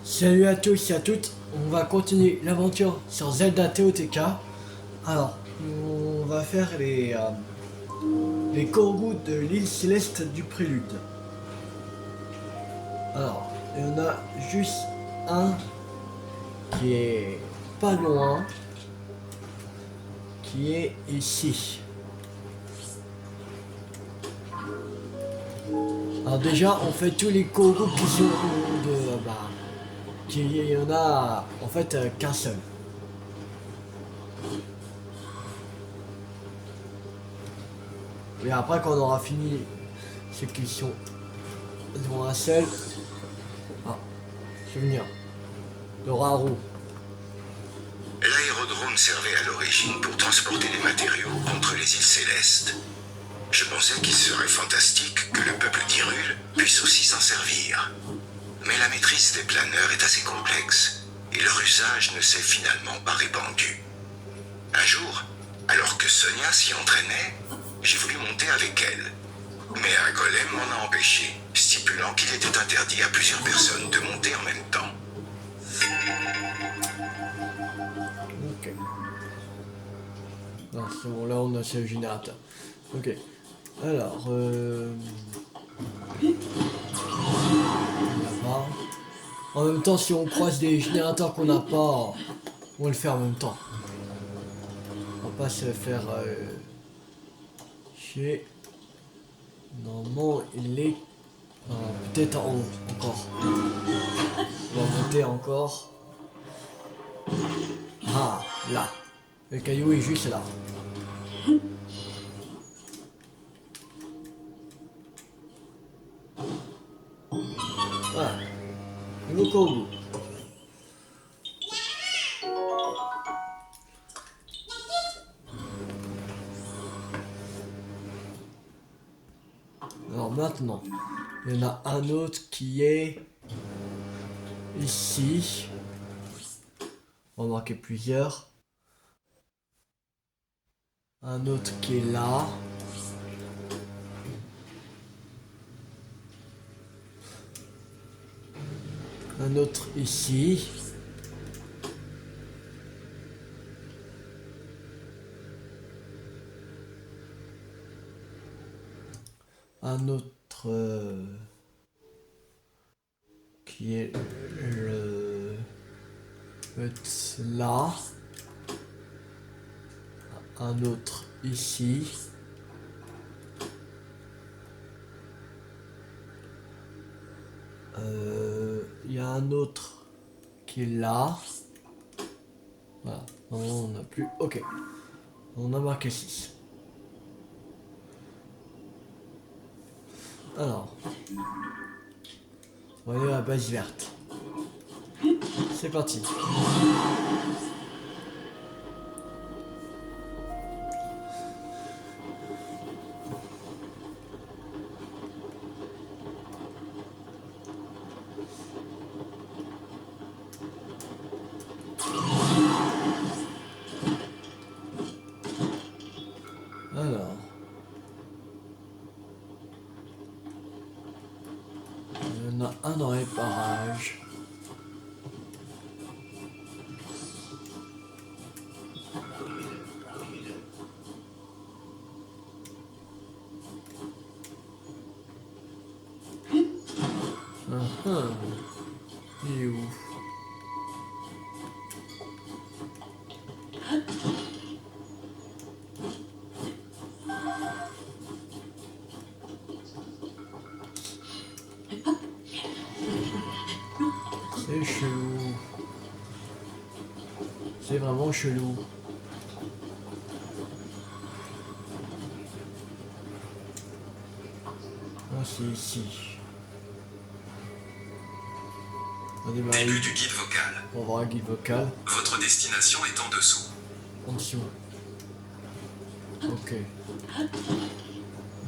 Salut à tous et à toutes, on va continuer l'aventure sur Zelda TOTK. Alors, on va faire les Korgout de l'île céleste du prélude. Alors, il y en a juste un qui est pas loin, qui est ici. Alors déjà, on fait tous les Korgout qui sont de... il y en a en fait qu'un seul. Et après, quand on aura fini ceux qui sont dans un seul... Ah, souvenir. Le Raru. L'aérodrome servait à l'origine pour transporter les matériaux entre les îles célestes. Je pensais qu'il serait fantastique que le peuple d'Hyrule puisse aussi s'en servir. Mais la maîtrise des planeurs est assez complexe et leur usage ne s'est finalement pas répandu. Un jour, alors que Sonia s'y entraînait, j'ai voulu monter avec elle. Mais un golem m'en a empêché, stipulant qu'il était interdit à plusieurs personnes de monter en même temps. Ok. Non, c'est bon, là on a ce générateur. Ok. Alors, là-bas. En même temps, si on croise des générateurs qu'on n'a pas, on va le faire en même temps. On va pas se faire chier. Normalement, il est peut-être en haut encore. On va monter encore. Ah, là. Le caillou est juste là. Voilà. Nouveau Korgout. Alors maintenant, il y en a un autre qui est ici. On va marquer plusieurs. Un autre qui est là. Un autre ici. Un autre qui est là. Un autre ici. Il y a un autre qui est là. Voilà. Non, on n'a plus. Ok. On a marqué 6. Alors. On va aller à la base verte. C'est parti. Alors. Il y en a un dans les parages. Il est où? C'est chelou. C'est vraiment chelou. Ah, c'est ici. On va démarrer. Début du guide vocal. On va voir un guide vocal. Votre destination est en dessous. En dessous. Ok.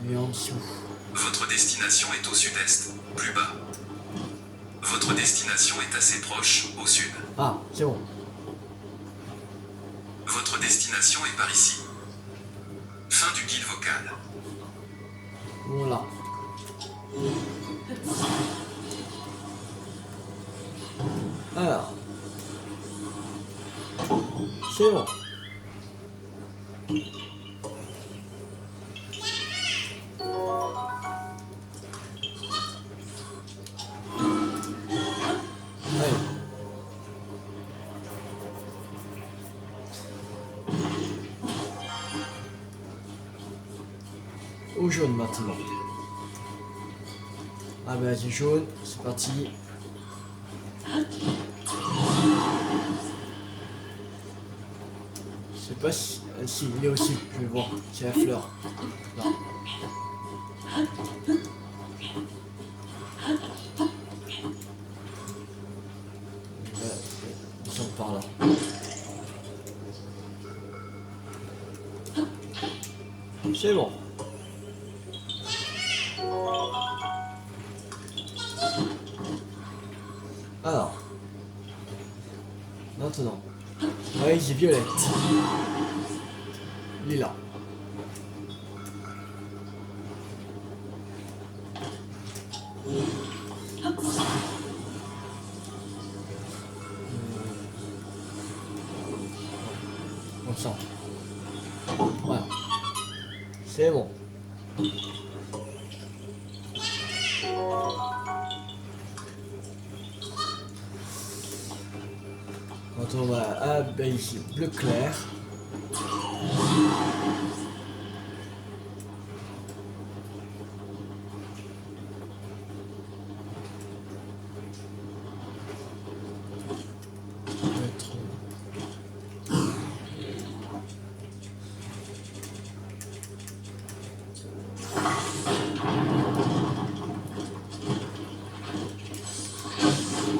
Et en dessous. Votre destination est au sud-est, plus bas. Votre destination est assez proche, au sud. Ah, c'est bon. Votre destination est par ici. Fin du guide vocal. Voilà. Alors. C'est bon. Allez. Au jaune maintenant. Ah bah c'est jaune, c'est parti. Je sais pas si... si, il est aussi, je vais voir, c'est la fleur. Non. Ils sont par là. C'est bon. Alors. Maintenant. Ouais, j'ai violette. Lila. On sent. Voilà. C'est bon. Quand on va à ici, bleu clair.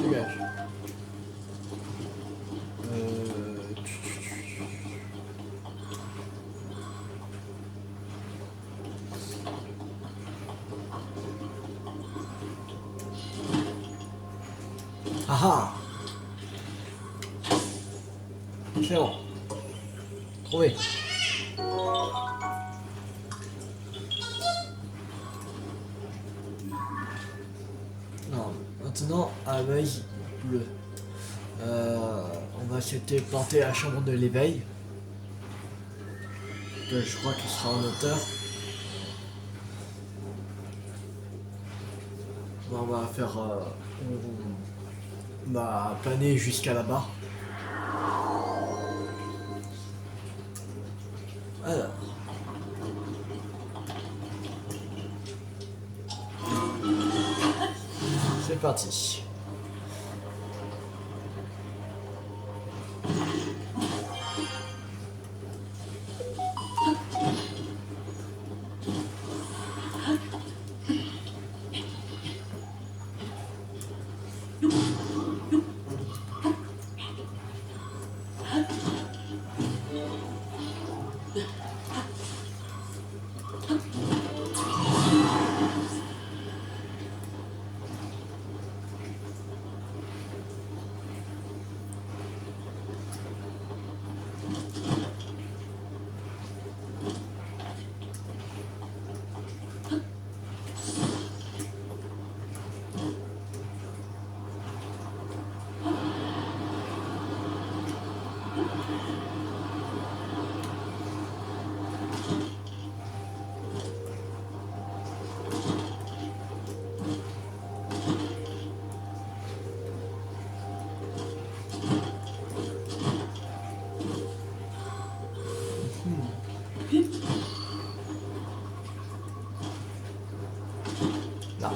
Dégage. Ah ah. C'est bon. Trouvé. Non, maintenant, abeille bleue. On va essayer planter la chambre de l'éveil. Je crois qu'il sera en hauteur. On va faire... on va planer jusqu'à là-bas. Alors. C'est parti. Là.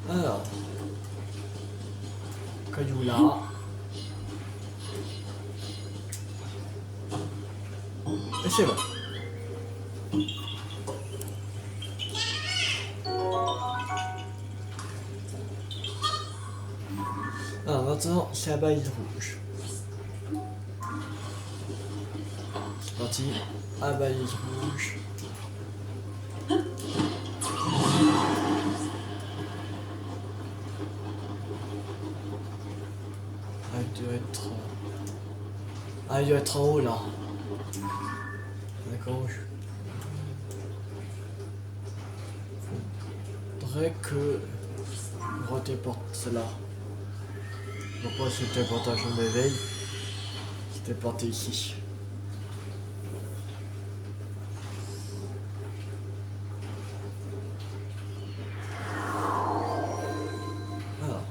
Alors. Caillou là. Et c'est bon. Alors maintenant, c'est la balise rouge. C'est parti. La balise rouge. Ah, il doit être en haut là. D'accord. Faudrait que je retéporte cela. Pourquoi c'était portage au éveil? C'était porté ici. Alors.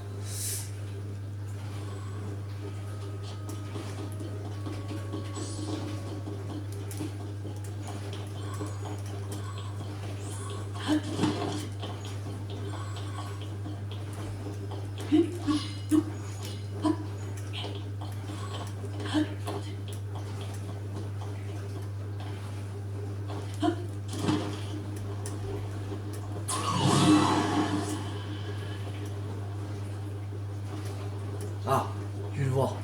Ah, je le vois.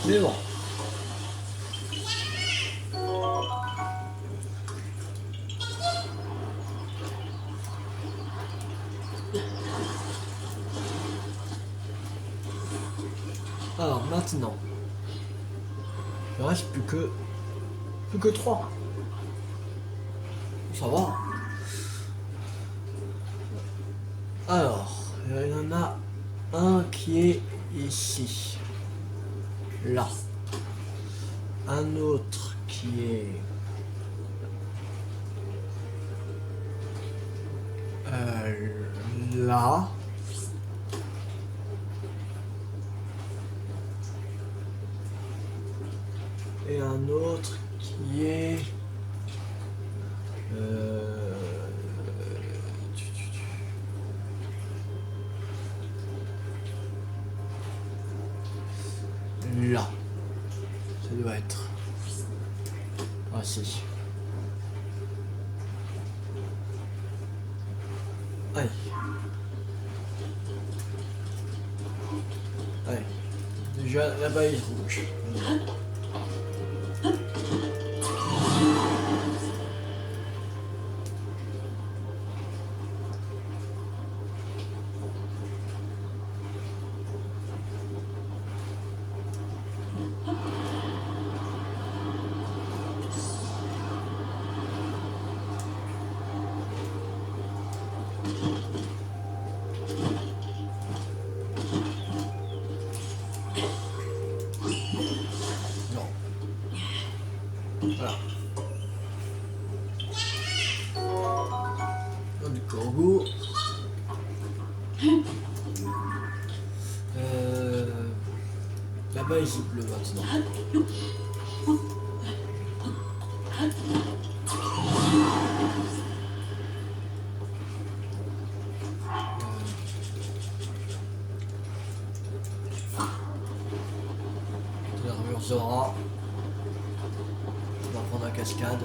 C'est bon. Alors maintenant, il ne reste plus que 3. Ça va. Alors, il y en a un qui est ici. Là. Un autre qui est là. Et un autre qui est là. Ça doit être. Ah si. Allez. Allez. Déjà là-bas il rouge. Voilà. Du corbeau. Là-bas il pleut maintenant. L'armure Zora. On va prendre la cascade.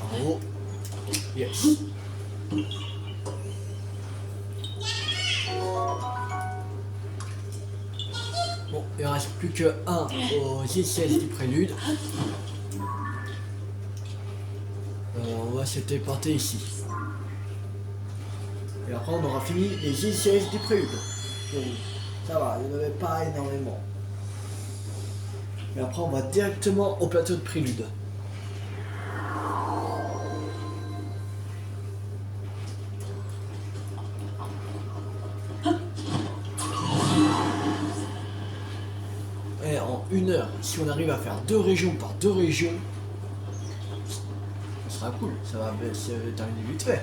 En haut. Yes. Bon, il ne reste plus que un au J16 du prélude. On va se téléporter ici. Et après on aura fini les J16 du prélude. Donc, ça va, il n'y en avait pas énormément. Et après on va directement au plateau de prélude. Et en 1 heure, si on arrive à faire 2 régions par 2 régions, ça sera cool, ça va se terminer vite fait.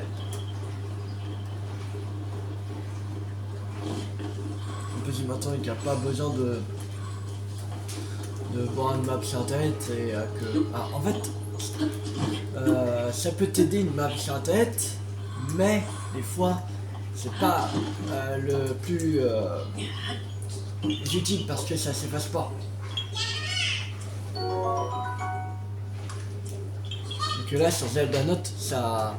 En plus maintenant il n'y a pas besoin de voir une map sur internet et que... Ah, en fait, ça peut t'aider une map sur internet, mais des fois c'est pas le plus utiles parce que ça s'efface pas. Donc là sur Zelda Note ça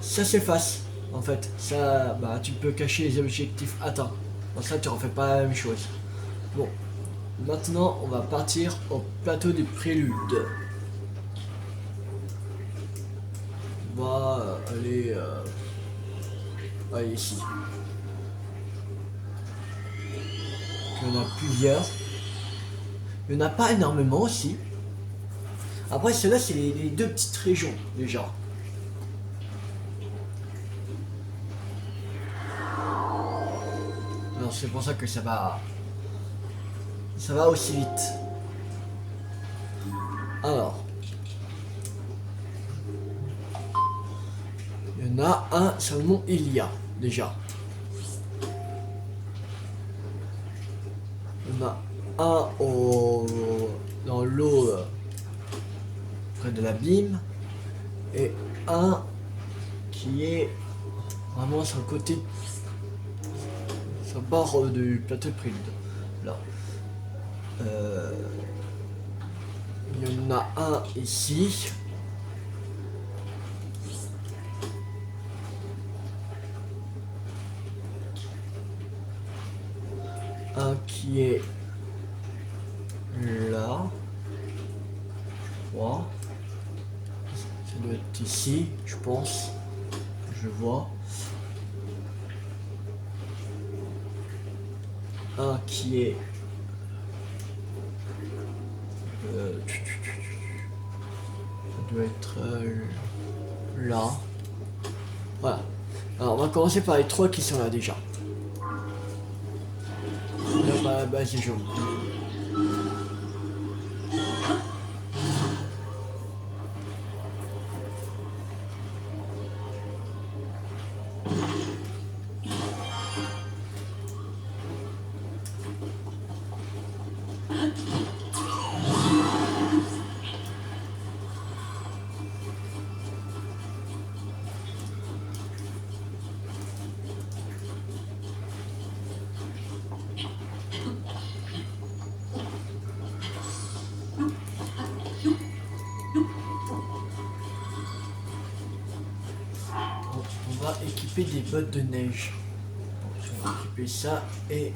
s'efface en fait. Ça bah tu peux cacher les objectifs atteints. Dans ça tu refais pas la même chose. Bon, maintenant on va partir au plateau des préludes. On va aller ici. Il y en a plusieurs. Il n'y en a pas énormément aussi. Après ceux-là c'est les deux petites régions déjà. Alors c'est pour ça que ça va aussi vite. Alors il y en a un sur le mont Ilia déjà. Il y en a un dans l'eau près de l'abîme et un qui est vraiment sur le côté, sur le bord du plateau de prélude. Là. Il y en a un ici. Un qui est là. Je crois. Ça doit être ici, je pense. Je vois. Un qui est ça doit être là. Voilà. Alors on va commencer par les trois qui sont là déjà. Là par la base c'est jaune. On va équiper des bottes de neige. On va équiper ça et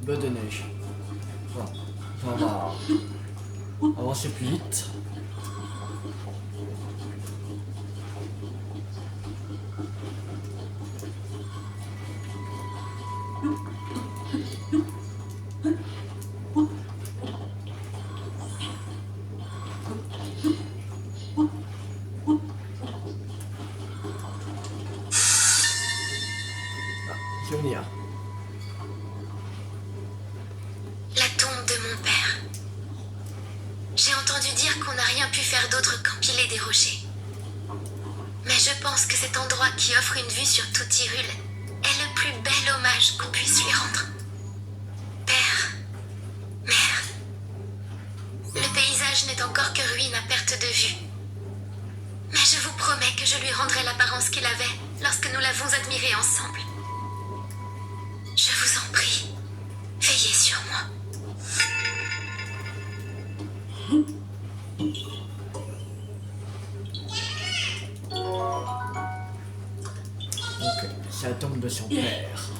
bottes de neige. Voilà. On va avancer plus vite. Souvenir. La tombe de mon père. J'ai entendu dire qu'on n'a rien pu faire d'autre qu'empiler des rochers. Mais je pense que cet endroit qui offre une vue sur toute Hyrule est le plus bel hommage qu'on puisse lui rendre. Père, mère, le paysage n'est encore que ruine à perte de vue. Mais je vous promets que je lui rendrai l'apparence qu'il avait lorsque nous l'avons admiré ensemble. Je vous en prie, veillez sur moi. Ok, c'est la tombe de son père.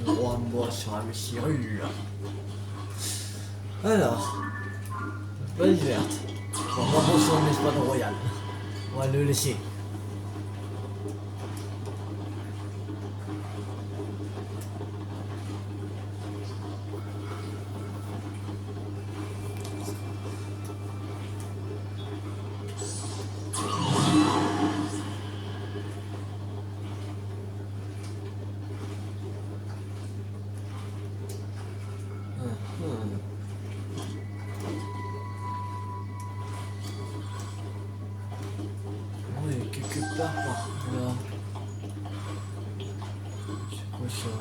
Le roi bois sera le Hyrule. Alors, bonne verte. On va reprendre son espadon royal. On va le laisser. Oui, quelque part par là. C'est quoi ça?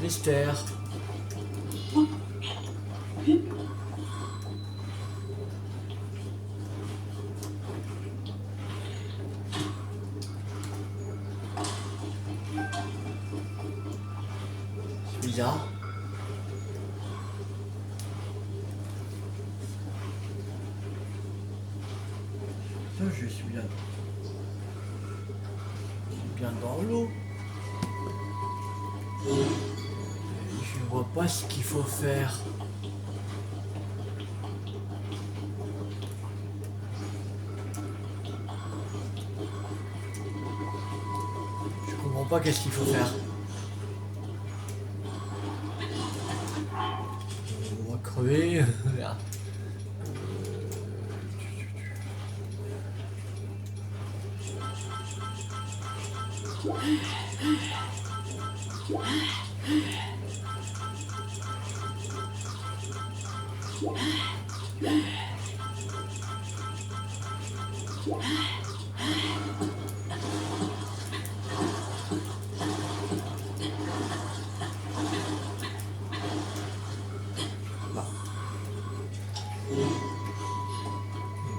Esther. C'est bizarre. Ça, je suis bien dans l'eau. Je vois pas ce qu'il faut faire. Je comprends pas qu'est-ce qu'il faut faire. On va crever. Là.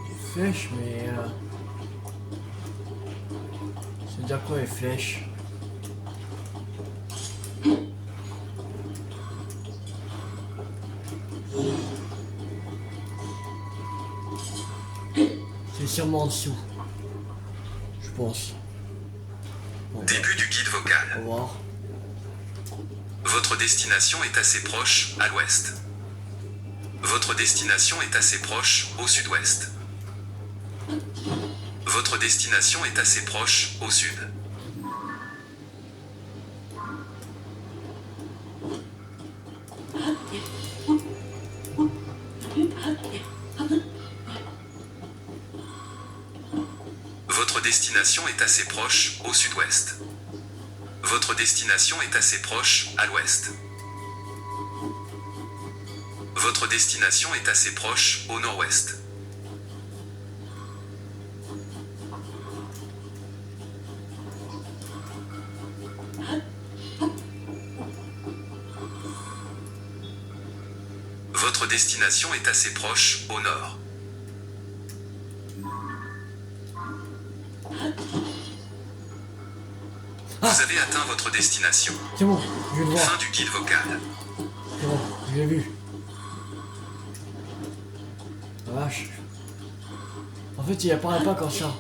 Des flèches, mais c'est déjà quoi les flèches? C'est sûrement en dessous, je pense. Bon, Début du guide vocal. on va voir. Votre destination est assez proche à l'ouest. Votre destination est assez proche au sud-ouest. Votre destination est assez proche au sud. Votre destination est assez proche au sud-ouest. Votre destination est assez proche à l'ouest. Votre destination est assez proche au nord-ouest. Votre destination est assez proche au nord. Vous avez atteint votre destination. C'est bon, je vais le voir. Fin du guide vocal. C'est bon, je l'ai vu. La vache. En fait, il apparaît pas comme ça.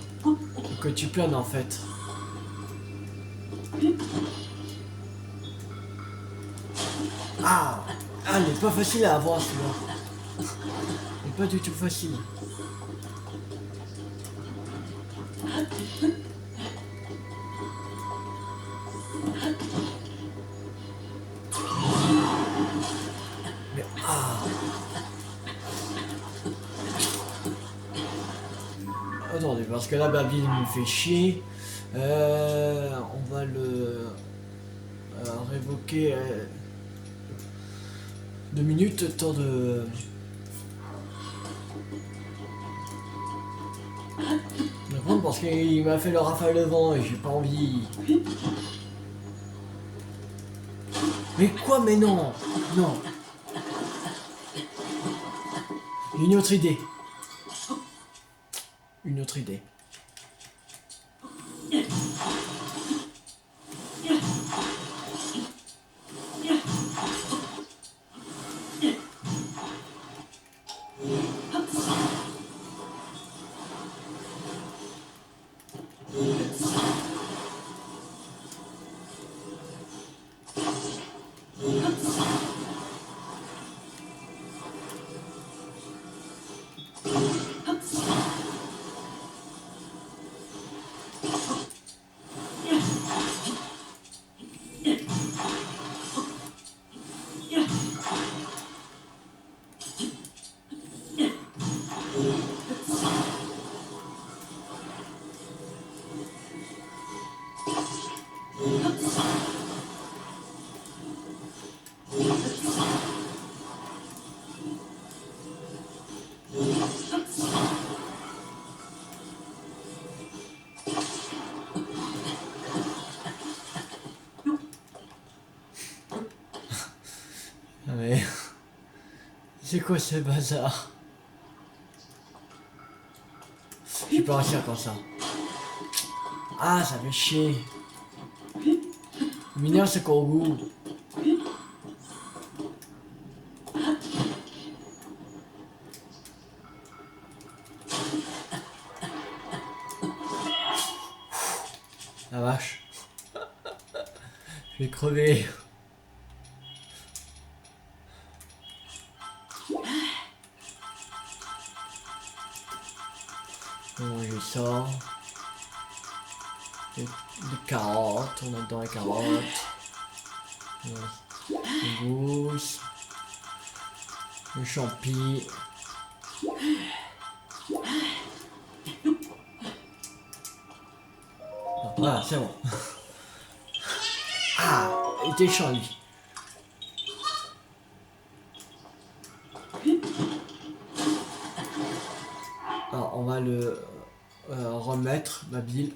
Que tu planes en fait. Ah, il n'est pas facile à avoir celui-là. Il n'est pas du tout facile. Mais attendez, parce que là, Babil me fait chier. On va le révoquer 2 minutes, temps de prendre parce qu'il m'a fait le rafale de vent et j'ai pas envie. Mais quoi? Mais non, non. Une autre idée. Une autre idée. mais... C'est quoi ce bazar? Je peux pas réussir comme ça. Ah, ça fait chier. Mignon ce goût. La vache. Je vais crever. Bon, je sors. Des carottes, on a dedans les carottes. Les gousses. Le champi. Voilà, c'est bon. Ah, il était chiant lui. Alors, on va le remettre, ma bile.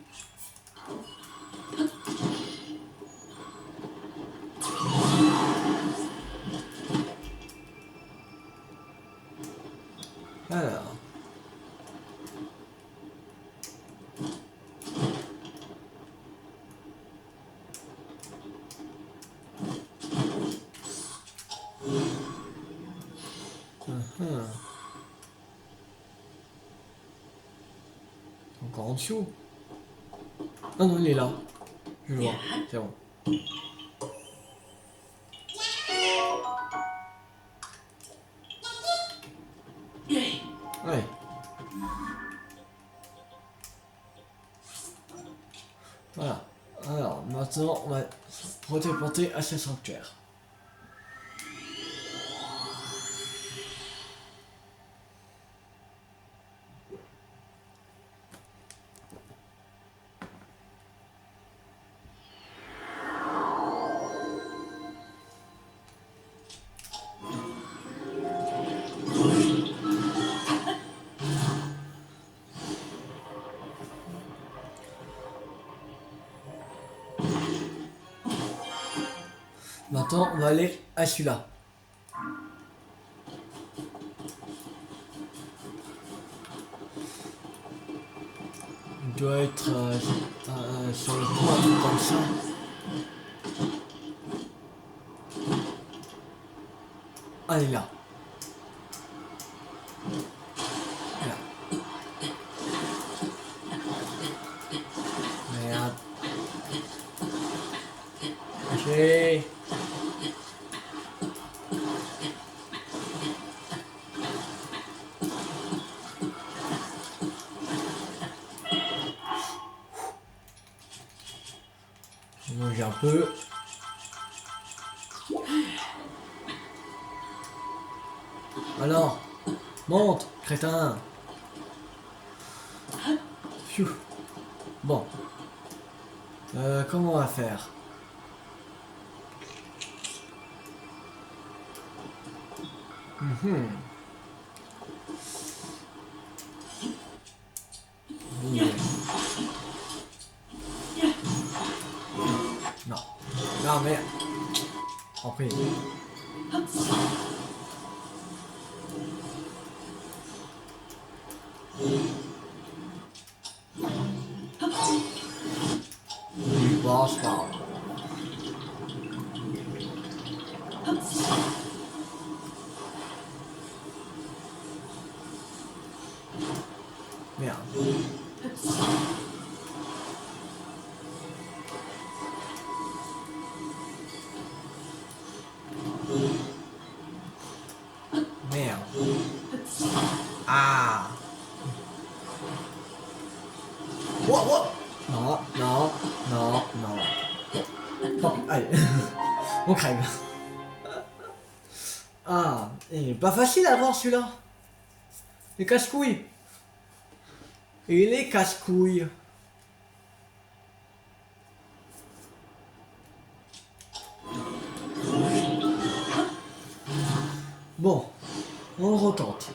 Alors. Encore en dessous. Ah non, il est là. Je le vois. C'est bon. Ouais. Voilà. Alors, maintenant, on va se téléporter à ce sanctuaire. Maintenant, on va aller à celui-là. Il doit être sur le point, un truc comme ça. Ah, il est là. Là. Merde. J'ai... J'ai un peu. Alors, monte, crétin. Pfiou. Bon. Comment on va faire? Oui. Non. Non, mais... En prie. Bon, c'est pas grave. Merde. Merde. Ah. Wow, wow. Non, non, non, non. Bon, allez. On crève. Ah, il est pas facile à voir celui-là. Il est casse-couille. Il est casse-couille. Bon, on retente.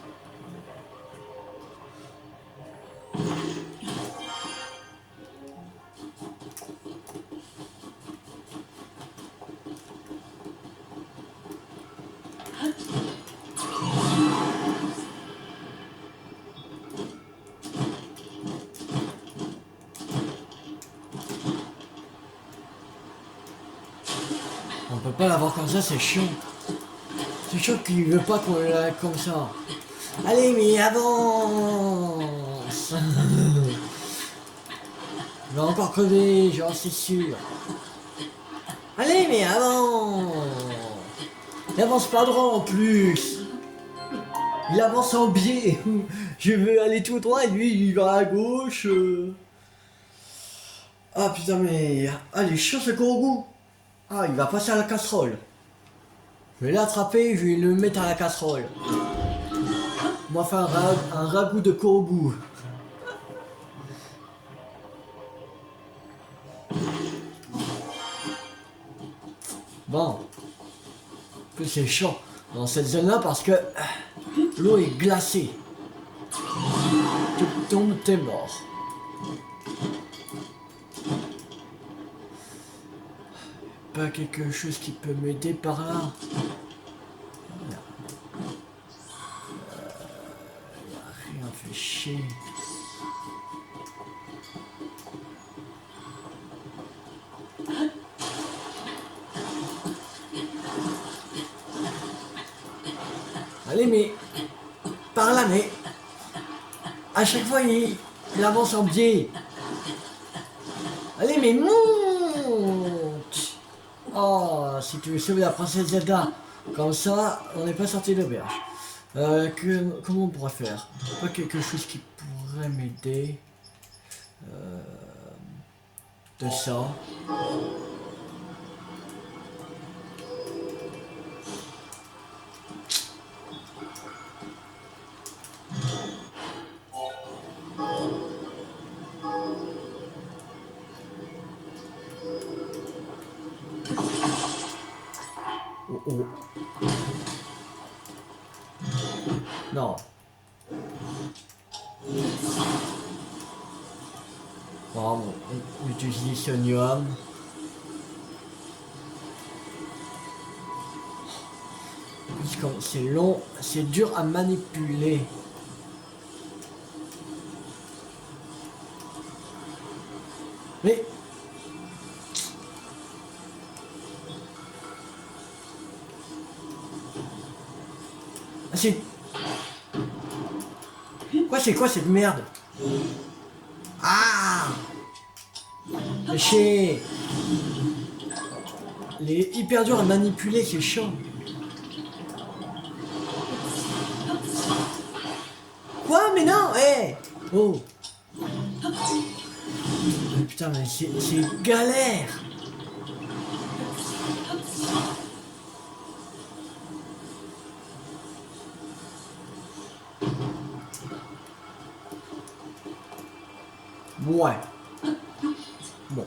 On peut pas l'avoir comme ça, c'est chiant. C'est chiant qu'il veut pas qu'on l'aille comme ça. Allez, mais avance. Il va encore crever, j'en suis sûr. Allez, mais avance. Il avance pas droit en plus. Il avance en biais. Je veux aller tout droit et lui il va à gauche. Ah putain, mais. Ah, il est chiant ce Korogu. Ah, il va passer à la casserole. Je vais l'attraper, je vais le mettre à la casserole. On va faire un ragoût de Korogu. Bon. En plus, c'est chiant dans cette zone-là parce que l'eau est glacée. Tu tombes, t'es mort. Pas quelque chose qui peut m'aider par là. Rien fait chier. Allez, mais par là, mais à chaque fois il avance en biais. Allez, mais monte. Oh, si tu veux sauver la princesse Zelda, comme ça, on n'est pas sorti de l'auberge. Comment on pourrait faire? Pas quelque chose qui pourrait m'aider. De ça. Oh oh. Non. Bon, on utilise Sonium. Puisque c'est long, c'est dur à manipuler. Mais c'est quoi cette merde? Ah, chier. Il est hyper dur à manipuler, c'est chiant. Quoi? Mais non, hé. Oh. Mais putain, mais c'est galère. Ouais. Bon.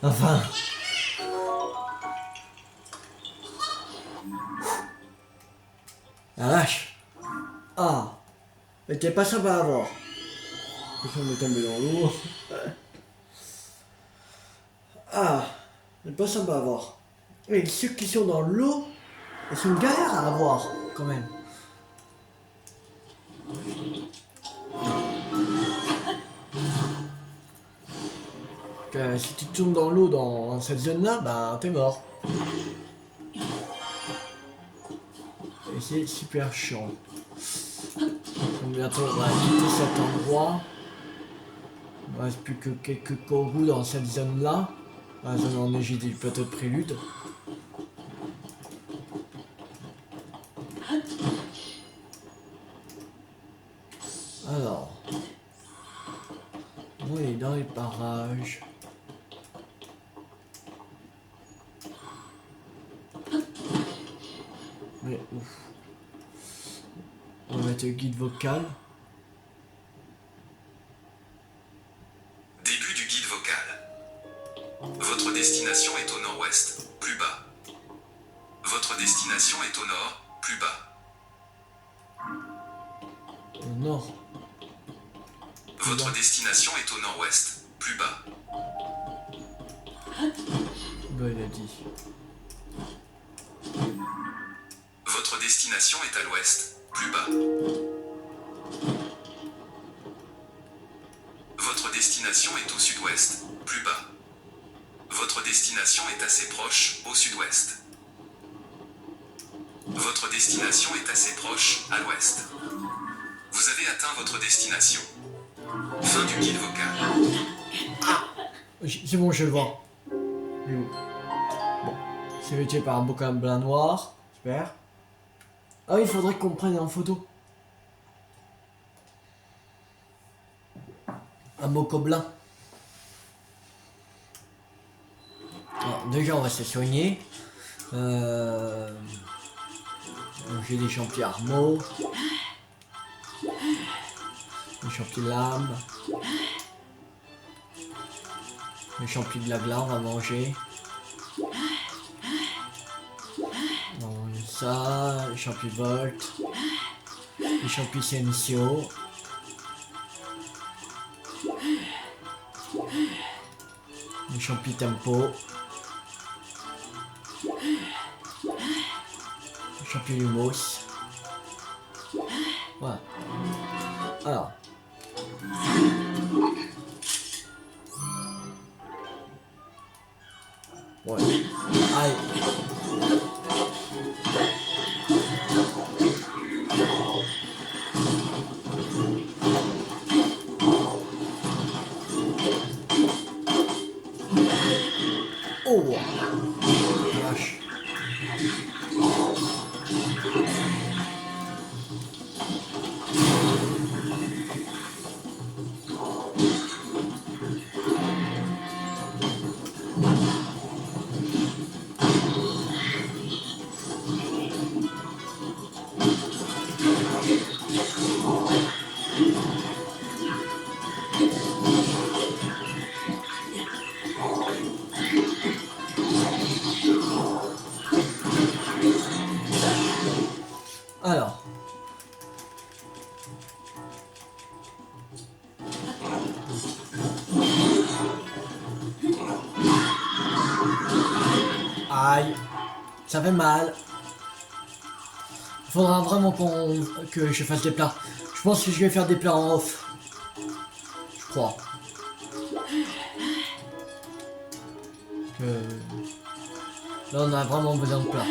Enfin. La vache. Ah. Mais t'es pas sympa à voir. Je vais me tomber dans l'eau. Ah. C'est pas sympa à voir. Et ceux qui sont dans l'eau, ils sont galères à avoir, quand même. Si tu tombes dans l'eau dans cette zone-là, bah t'es mort. Et c'est super chiant. Donc bientôt on va quitter cet endroit. Il ne reste plus que quelques Korogu dans cette zone-là. La zone enneigée du plateau de prélude. Alors. On est dans les parages. Mais ouf. On va mettre le guide vocal. Début du guide vocal. Votre destination est au nord-ouest, plus bas. Votre destination est au nord, plus bas. Au nord. Votre destination est au nord-ouest, plus bas. Bah, il a dit. Votre destination est à l'ouest, plus bas. Votre destination est au sud-ouest, plus bas. Votre destination est assez proche, au sud-ouest. Votre destination est assez proche, à l'ouest. Vous avez atteint votre destination. Fin du guide vocal. C'est bon, je le vois. Il est où? Bon. C'est vêtu par un beau blanc noir. Super. Ah, il faudrait qu'on prenne en photo. Un moco blanc. Alors, déjà, on va se soigner. J'ai des champignons armeaux. Des champignons lames. Les champignons de la glande, on va manger. On mange ça, les champignons Volt, les champignons Sensio. Les champignons Tempo. Les champignons Lumos. Voilà. Alors. Ouais. Allez. Oh. Vache. Alors. Aïe. Ça fait mal. Il faudra vraiment que je fasse des plats. Je pense que je vais faire des plats en off. Je crois. Là, on a vraiment besoin de plats.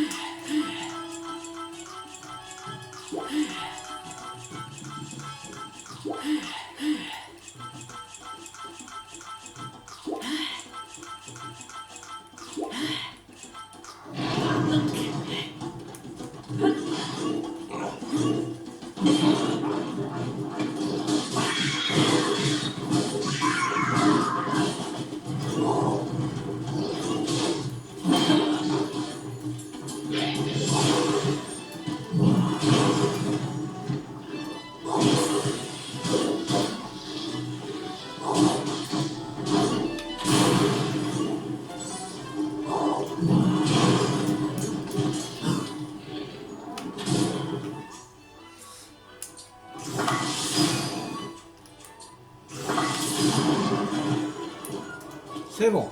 C'est bon.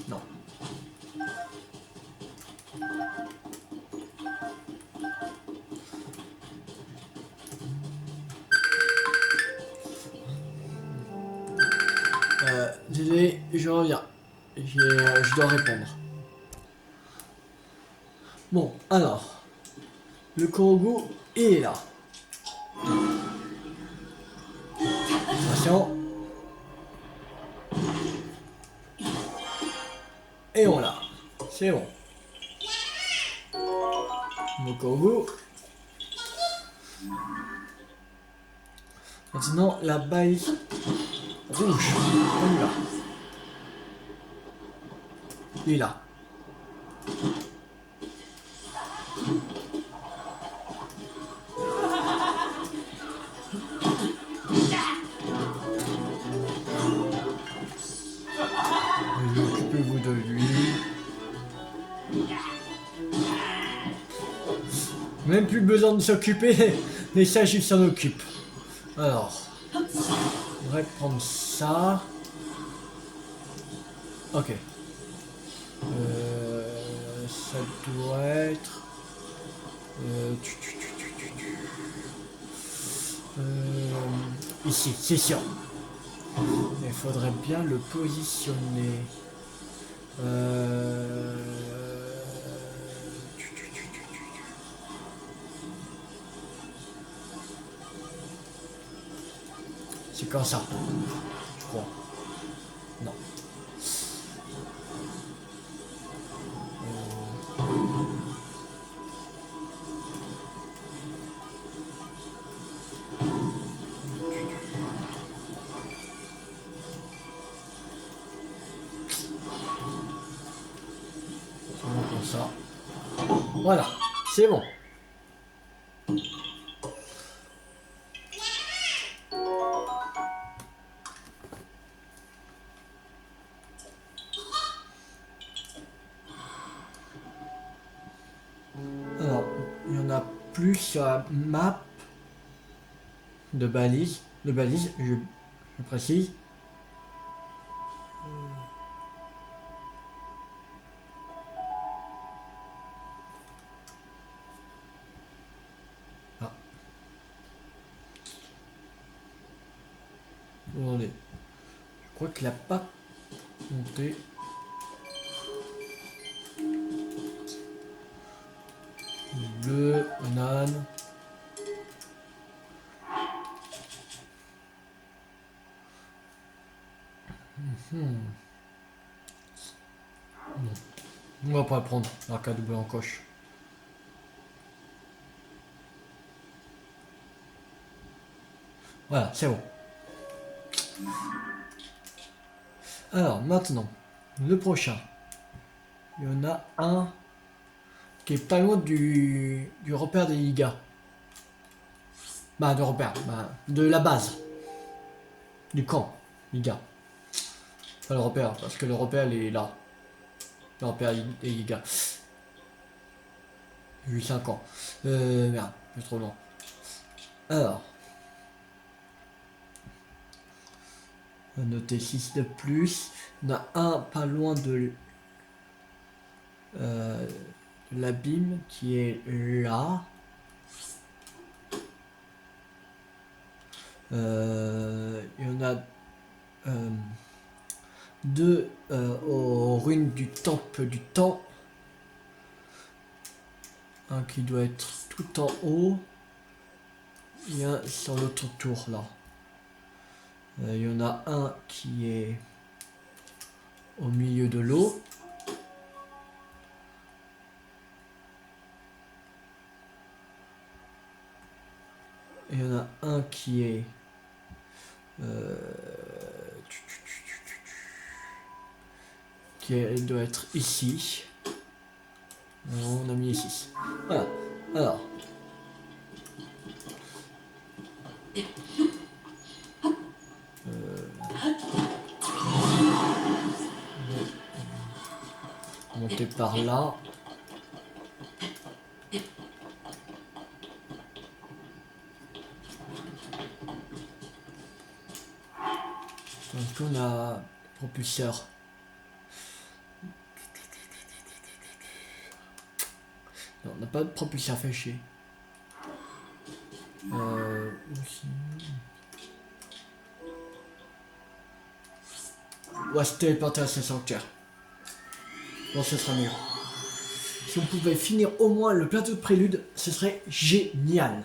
Non. Désolé, je reviens. Je dois répondre. Bon, alors. Le Korogu est là. Attention. Et on l'a. C'est bon. Le Korogu. Maintenant, la balise rouge. On y va. Il est là. Même plus besoin de s'occuper, les sages ils s'en occupent. Alors, on va prendre ça. Ok. Ça doit être... ici, c'est sûr. Il faudrait bien le positionner. C'est comme ça, je crois. Non. Comme ça. Voilà, c'est bon. Alors, il y en a plus sur la map de balises, je précise. Ah. Attendez. Je crois qu'il n'a pas monté. Bleu, banane. Non. On va pas le prendre, l'arcade double en coche. Voilà, c'est bon. Alors, maintenant, le prochain. Il y en a un qui est pas loin du repère des Ligas. Bah, de repère, bah, de la base. Du camp, Liga. Pas le repère, parce que le repère il est là. Le repère des Ligas. J'ai eu 5 ans. Merde, c'est trop long. Alors. On va noter 6 de plus. On a un pas loin de l'abîme qui est là. Il y en a deux aux ruines du temple du temps. Un qui doit être tout en haut. Et un sur l'autre tour là. Il y en a un qui est au milieu de l'eau. Il y en a un qui est doit être ici. Non, on a mis ici. Voilà. Alors. Monter par là. Donc on a propulseur. Non, on n'a pas de propulseur fléché. Aussi. On va se téléporter à ce sanctuaire. Bon, ce sera mieux. Si on pouvait finir au moins le plateau de prélude, ce serait génial.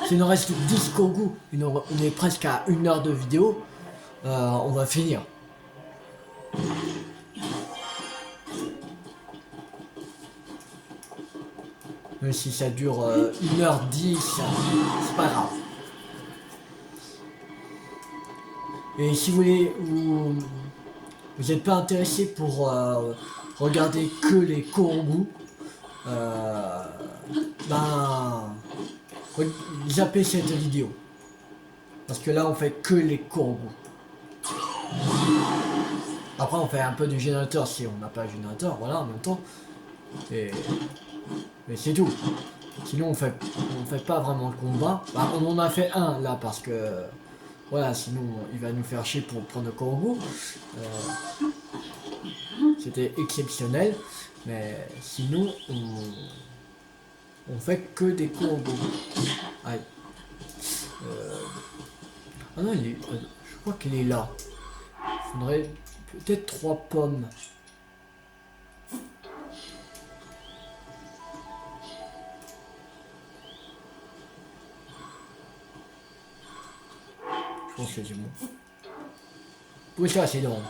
S'il nous reste 10 Kongu, on est presque à 1 heure de vidéo, on va finir. Même si ça dure 1h10, c'est pas grave. Et si vous voulez, vous n'êtes pas intéressé pour regarder que les Kongu, ben zappez cette vidéo. Parce que là on fait que les Kongu. Après on fait un peu du générateur si on n'a pas de générateur, voilà en même temps. Et c'est tout. Sinon on fait pas vraiment le combat. Bah, on en a fait un là parce que voilà, sinon il va nous faire chier pour prendre le corbeau. C'était exceptionnel, mais sinon on fait que des combos. Aïe. Ah non, je crois qu'il est là. Il faudrait peut-être 3 pommes. Je pense que c'est bon. Oui, ça, c'est bon.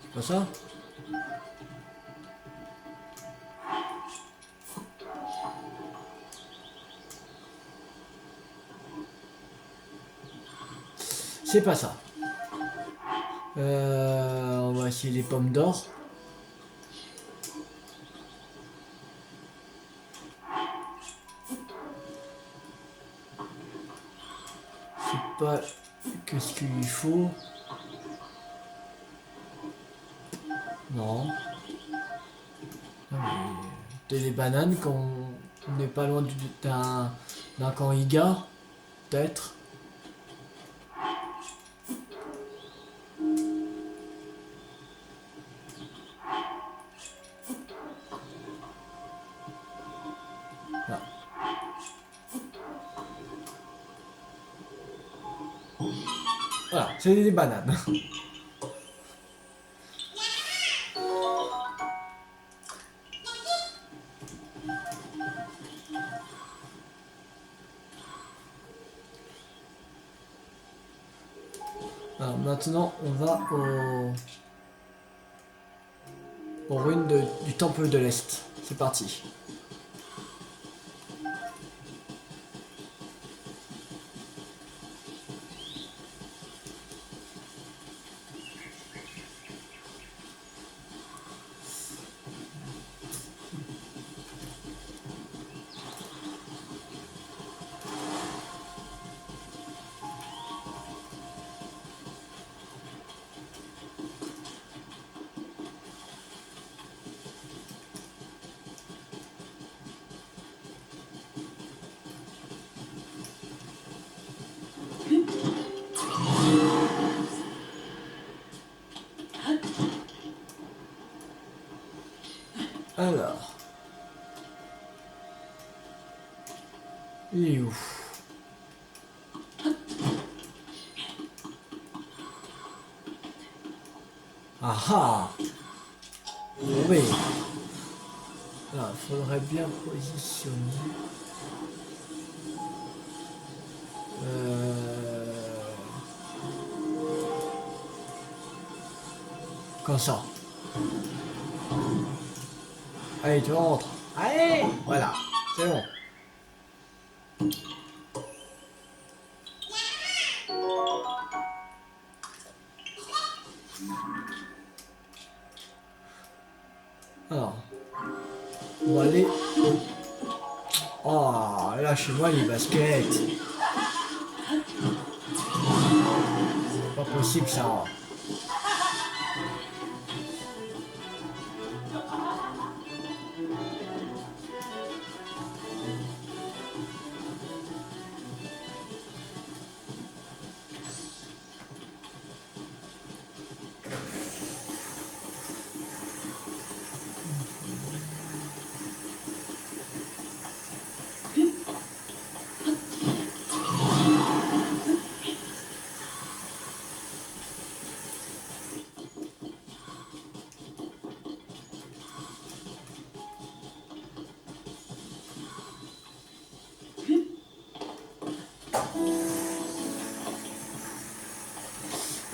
C'est pas ça? C'est pas ça. On va essayer les pommes d'or. C'est pas... Qu'est-ce qu'il lui faut? Non. T'as des bananes quand on n'est pas loin d'un camp Iga, peut-être. Là. Voilà, c'est des bananes. Alors maintenant, on va aux ruines du temple de l'Est. C'est parti. Alors. Il est où? Ah ah! Oui. Là, faudrait bien positionner. Comme ça. Allez, tu rentres. Allez! Voilà, c'est bon. Alors, on va aller. Oh, là chez moi les baskets. C'est pas possible ça.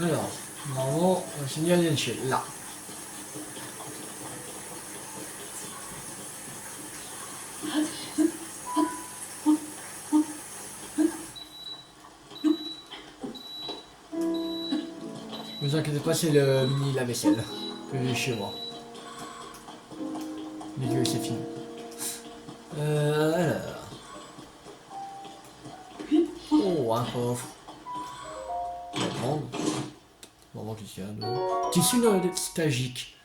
Alors, normalement, on signale une échelle, là. Ne vous inquiétez pas, c'est le mini lave-vaisselle que j'ai chez moi. les yeux, c'est fini. Alors. Oh, un coffre. On va prendre. On va voir qu'est-ce qu'il y a dedans. Tissu nostalgique.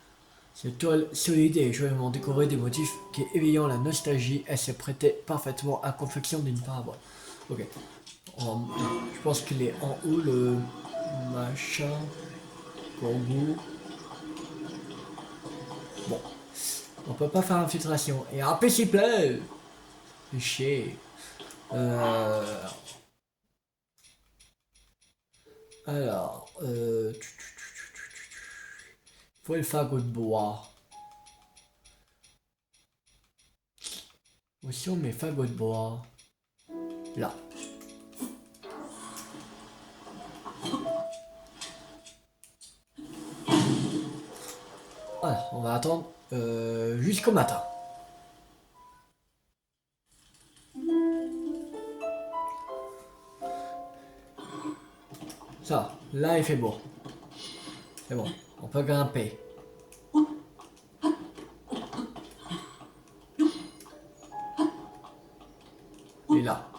Cette toile solide et joyeusement décorée des motifs qui éveillant la nostalgie, elle se prêtait parfaitement à la confection d'une parabole. Ok. Je pense qu'il est en haut le machin. Pour goût. Bon. On peut pas faire infiltration. Et un peu s'il plaît. C'est chier. Alors. Faut le fagot de bois. Aussi on met fagot de bois. Là. Voilà, on va attendre jusqu'au matin. Ça, là il fait beau. C'est bon, on peut grimper. Et là.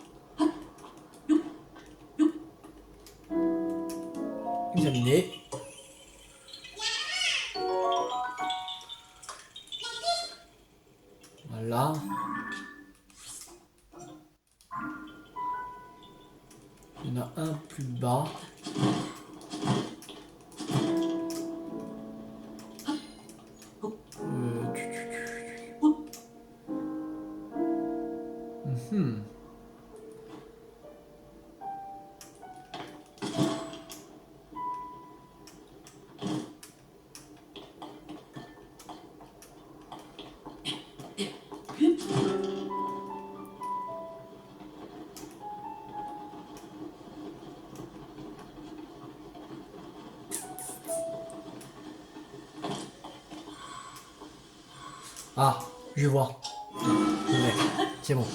Examiner. Voilà. Il y en a un plus bas. Ah, je vois. Ouais, c'est bon.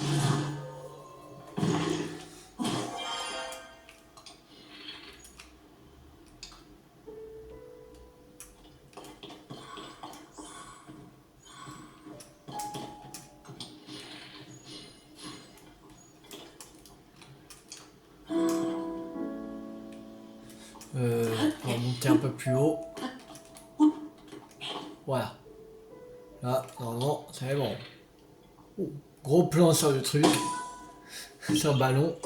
On va monter un peu plus haut. Voilà. Là, normalement, c'est bon. Oh, gros plan sur le truc. Sur le ballon.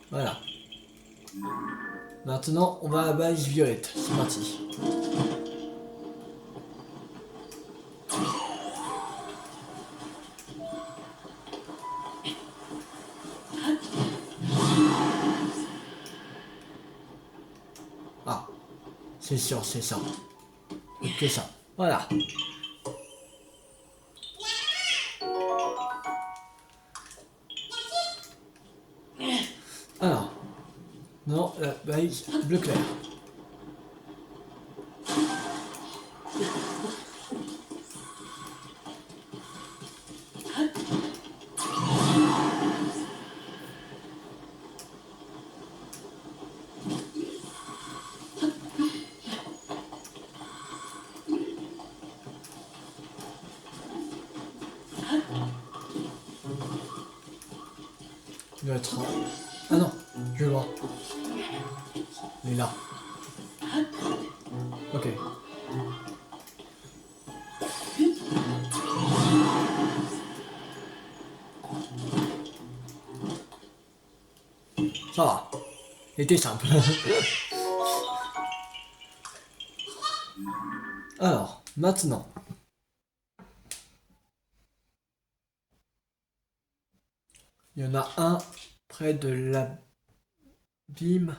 Voilà. Maintenant, on va à la base violette. C'est parti. Ah, c'est sûr, c'est ça. Que ça. Voilà. Alors. Non, la balise bleu clair. Il doit être... Ah non, je le vois. Il est là. Ok. Ça va. C'était simple. Alors, maintenant. Il y en a un près de l'abîme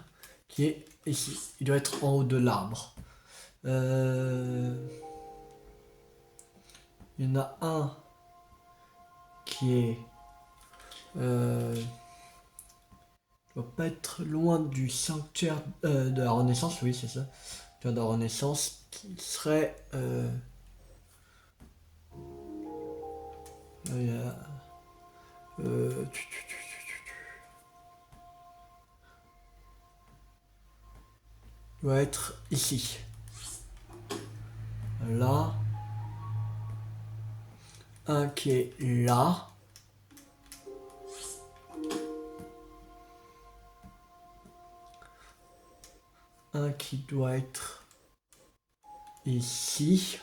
qui est ici. Il doit être en haut de l'arbre. Il y en a un qui est... il doit pas être loin du sanctuaire de la Renaissance, oui c'est ça. De la Renaissance qui serait... doit être ici. là. Un qui est là. Un qui doit être ici.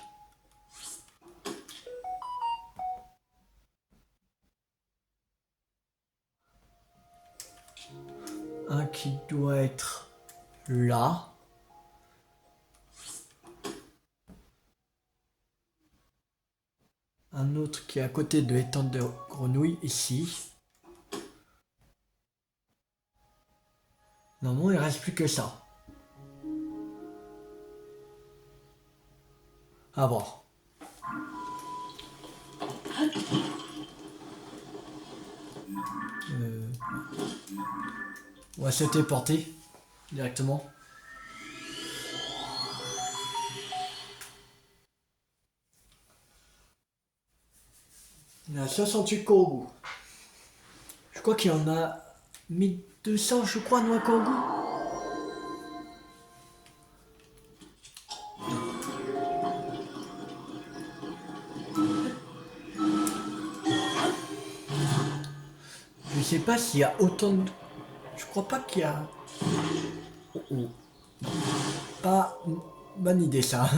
Un qui doit être là. Un autre qui est à côté de l'étang de grenouille ici. Normalement, il ne reste plus que ça. Ah bon. On va se téléporter directement. Il y a 68 Kogu. Je crois qu'il y en a 1200, je crois, noix Kogu. Je sais pas s'il y a autant de... Je crois pas qu'il y a... Oh, oh. Pas une bonne idée ça.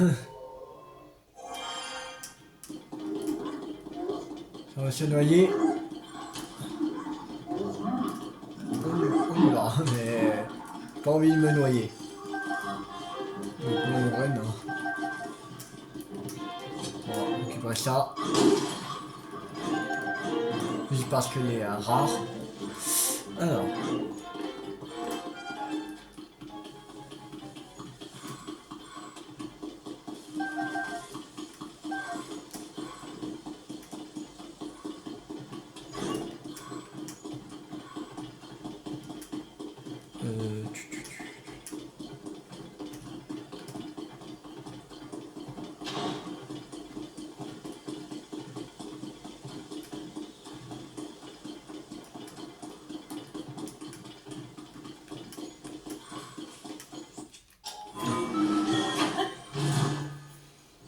Ça va se noyer. On y va, mais pas envie de me noyer. Non, ouais, non. On va récupérer ça. Juste parce qu'elle est rare. Alors.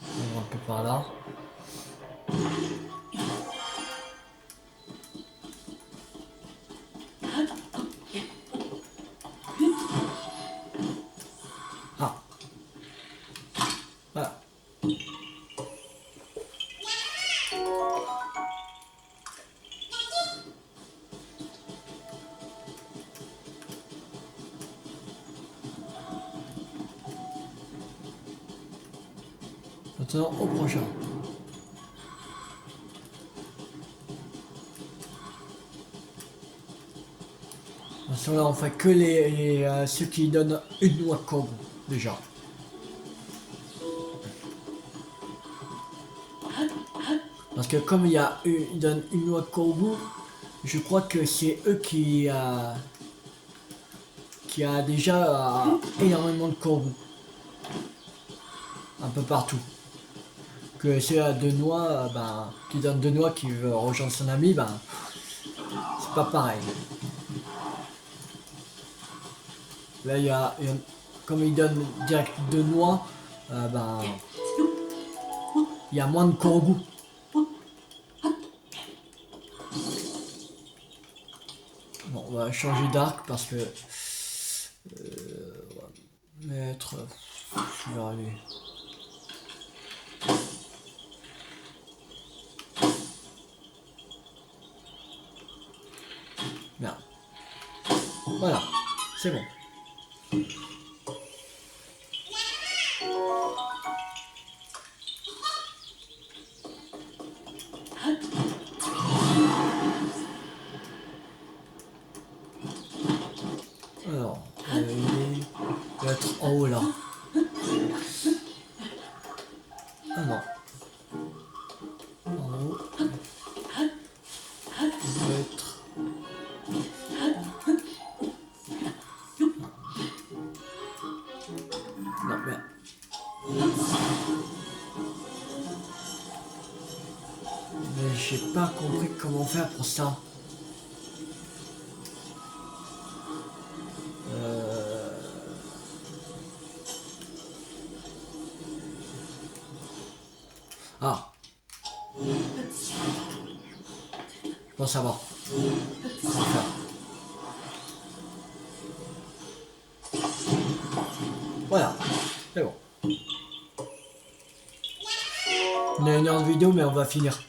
On va un peu par là. Ah. Voilà. Maintenant au prochain. Attention là on fait que ceux qui donnent une noix Kogu déjà. Parce que comme ils donnent une noix Kogu, je crois que c'est eux qui a déjà énormément de Kogu. Un peu partout. Que c'est à deux noix, qui donne deux noix qui veut rejoindre son ami, c'est pas pareil. Là comme il donne direct deux noix, il y a moins de Kogu. Bon, on va changer d'arc parce que on va mettre. Je vais aller. Bien. Voilà, c'est bon. Alors, il doit être en haut là. Ah non. En haut. Il doit être... Non, mais... Mais j'ai pas compris comment faire pour ça. Je pense savoir. On va faire. Voilà, c'est bon. On a 1 heure de vidéo, mais on va finir.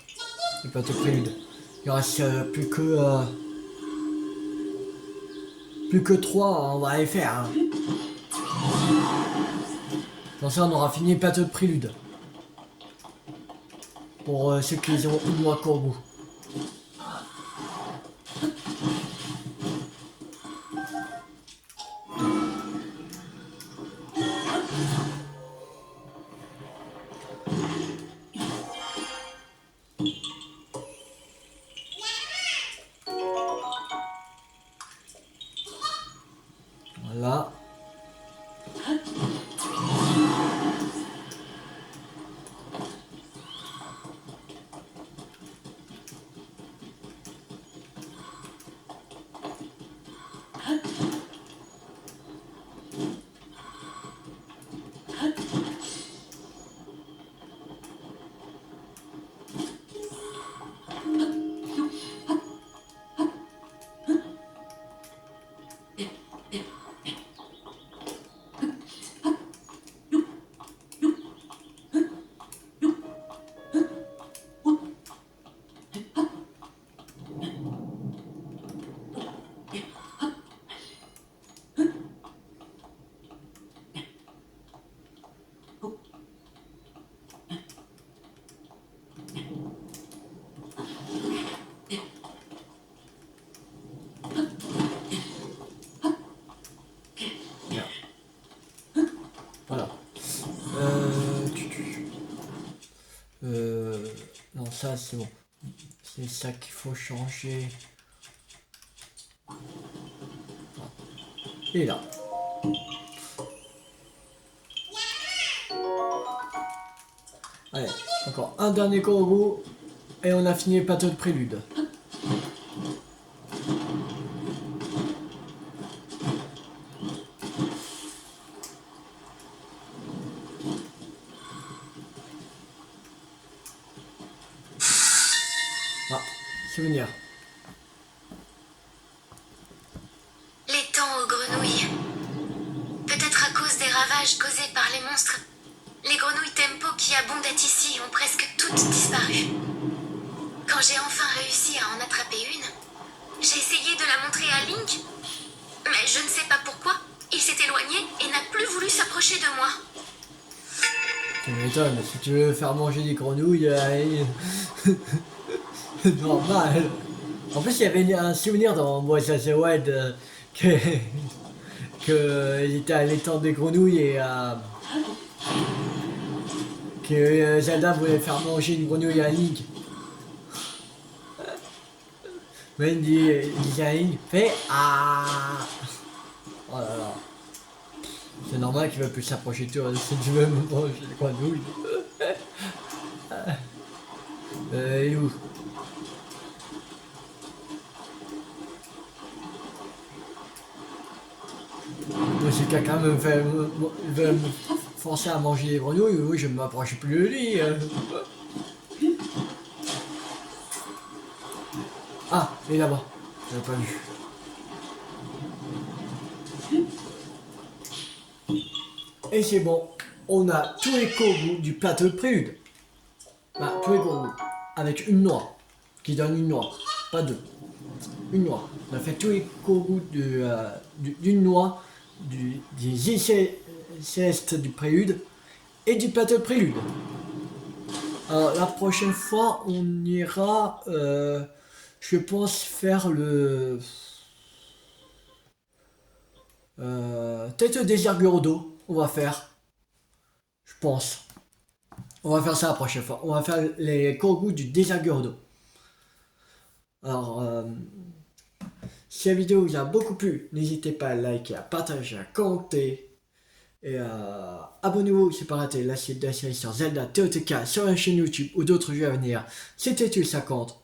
C'est pas tout prélude. Il reste plus que 3, on va les faire. Hein. Comme ça, on aura fini pas de prélude. Pour ceux qui ont une noix Corbeau. Voilà. Voilà. Non, ça c'est bon. C'est ça qu'il faut changer. Et là. Allez, encore un dernier corbeau et on a fini le plateau de prélude. Ah, souvenir. Les temps aux grenouilles. Peut-être à cause des ravages causés par les monstres. Les grenouilles tempo qui abondent ici ont presque toutes disparu. Quand j'ai enfin réussi à en attraper une, j'ai essayé de la montrer à Link, mais je ne sais pas pourquoi, il s'est éloigné et n'a plus voulu s'approcher de moi. Tu m'étonnes, si tu veux faire manger des grenouilles, normal. En plus, il y avait un souvenir dans Breath of the Wild que il était à l'étang des grenouilles et que Zelda voulait faire manger une grenouille à Link. Mais il dit à Link, fais ah. Oh là là. C'est normal qu'il va plus s'approcher de toi si tu veux me manger les grenouilles. Il est où? Moi, si quelqu'un veut me forcer à manger les grenouilles, oui, je ne m'approche plus de lui. Ah, il est là-bas. Je l'ai pas vu. Et c'est bon, on a tous les corbeaux du plateau de prélude. Bah, tous les corbeaux. Avec une noix. Qui donne une noix. Pas deux. Une noix. On a fait tous les corbeaux d'une noix. Des îles célestes du prélude. Et du plateau de prélude. Alors, la prochaine fois, on ira, je pense, faire le... peut-être le désert Gerudo. On va faire, je pense. On va faire ça la prochaine fois. On va faire les corbeaux du désert Gerudo. Alors, si la vidéo vous a beaucoup plu, n'hésitez pas à liker, à partager, à commenter. Et abonnez-vous si pas raté la suite de la série sur Zelda TOTK sur la chaîne YouTube ou d'autres jeux à venir. C'était Tuile50.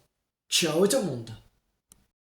Ciao tout le monde.